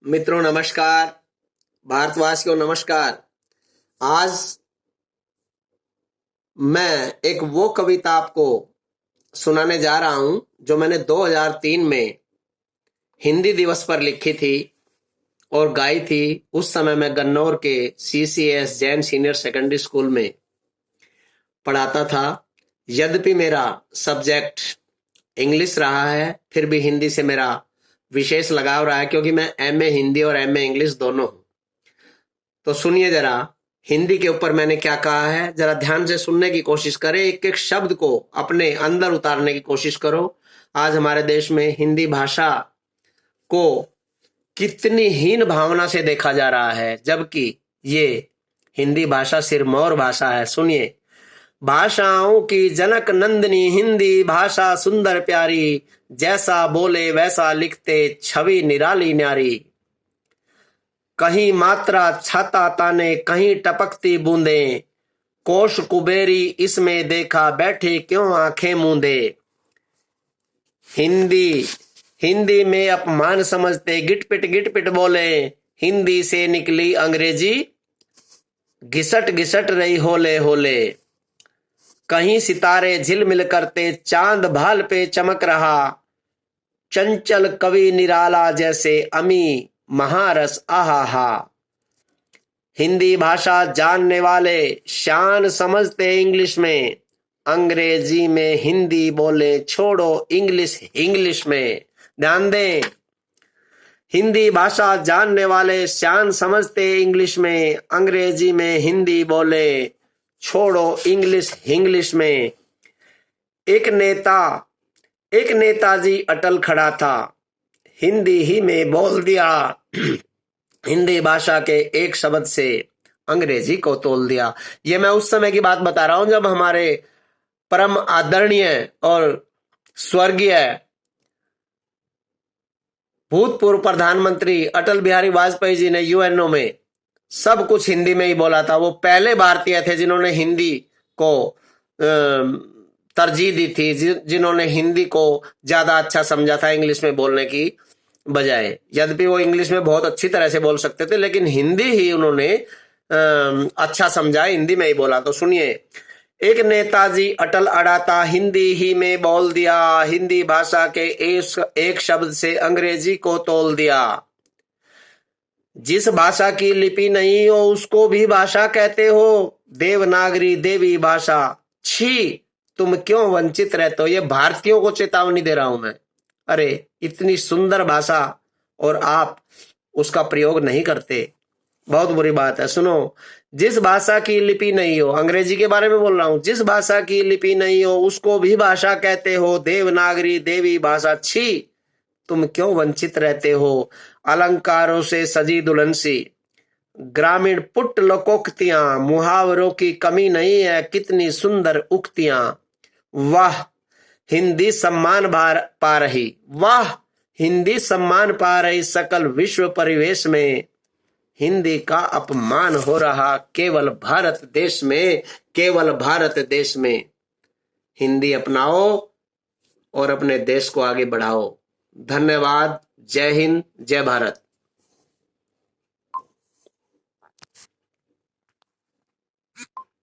मित्रों नमस्कार, भारतवासियों नमस्कार। आज मैं एक वो कविता आपको सुनाने जा रहा हूं जो मैंने 2003 में हिंदी दिवस पर लिखी थी और गाई थी। उस समय मैं गन्नौर के CCS Jain senior secondary school में पढ़ाता था। यद्यपि मेरा सब्जेक्ट इंग्लिश रहा है, फिर भी हिंदी से मेरा विशेष लगाव रहा है, क्योंकि मैं MA हिंदी और MA इंग्लिश दोनों हूं। तो सुनिए जरा, हिंदी के ऊपर मैंने क्या कहा है, जरा ध्यान से सुनने की कोशिश करें। एक एक शब्द को अपने अंदर उतारने की कोशिश करो। आज हमारे देश में हिंदी भाषा को कितनी हीन भावना से देखा जा रहा है, जबकि ये हिंदी भाषा सिरमौर भाषा है। सुनिए, भाषाओं की जनक नंदिनी हिंदी भाषा सुंदर प्यारी, जैसा बोले वैसा लिखते छवि निराली न्यारी। कहीं मात्रा छाता ताने, कहीं टपकती बूंदे, कोश कुबेरी इसमें देखा बैठे क्यों आंखें मूंदे। हिंदी में अपमान समझते, गिट पिट बोले, हिंदी से निकली अंग्रेजी घिसट घिसट रही होले होले। कहीं सितारे झिलमिल करते, चांद भाल पे चमक रहा, चंचल कवि निराला जैसे अमी महारस आहा। हिंदी भाषा जानने वाले शान समझते इंग्लिश में, अंग्रेजी में हिंदी बोले छोड़ो इंग्लिश में। ध्यान दें, हिंदी भाषा जानने वाले शान समझते इंग्लिश में, अंग्रेजी में हिंदी बोले छोड़ो इंग्लिश में। एक नेताजी अटल खड़ा था, हिंदी ही में बोल दिया, हिंदी भाषा के एक शब्द से अंग्रेजी को तोल दिया। ये मैं उस समय की बात बता रहा हूं जब हमारे परम आदरणीय और स्वर्गीय भूतपूर्व प्रधानमंत्री अटल बिहारी वाजपेयी जी ने UNO में सब कुछ हिंदी में ही बोला था। वो पहले भारतीय थे जिन्होंने हिंदी को तरजीह दी थी, जिन्होंने हिंदी को ज्यादा अच्छा समझा था इंग्लिश में बोलने की बजाय। यद्यपि वो इंग्लिश में बहुत अच्छी तरह से बोल सकते थे, लेकिन हिंदी ही उन्होंने अच्छा समझा, हिंदी में ही बोला। तो सुनिए, एक नेताजी अटल अड़ा था, हिंदी ही में बोल दिया, हिंदी भाषा के एक शब्द से अंग्रेजी को तोल दिया। जिस भाषा की लिपि नहीं हो उसको भी भाषा कहते हो, देवनागरी देवी भाषा, छी तुम क्यों वंचित रहते हो। ये भारतीयों को चेतावनी दे रहा हूं मैं। अरे इतनी सुंदर भाषा और आप उसका प्रयोग नहीं करते, बहुत बुरी बात है। सुनो, जिस भाषा की लिपि नहीं हो, अंग्रेजी के बारे में बोल रहा हूं, जिस भाषा की लिपि नहीं हो उसको भी भाषा कहते हो, देवनागरी देवी भाषा, छी तुम क्यों वंचित रहते हो। अलंकारों से सजी दुल्हन सी, ग्रामीण पुट लोकोक्तियां, मुहावरों की कमी नहीं है, कितनी सुंदर उक्तियां। वाह हिंदी सम्मान पा रही, वाह हिंदी सम्मान पा रही, सकल विश्व परिवेश में हिंदी का अपमान हो रहा केवल भारत देश में, केवल भारत देश में। हिंदी अपनाओ और अपने देश को आगे बढ़ाओ। धन्यवाद। जय हिंद, जय भारत।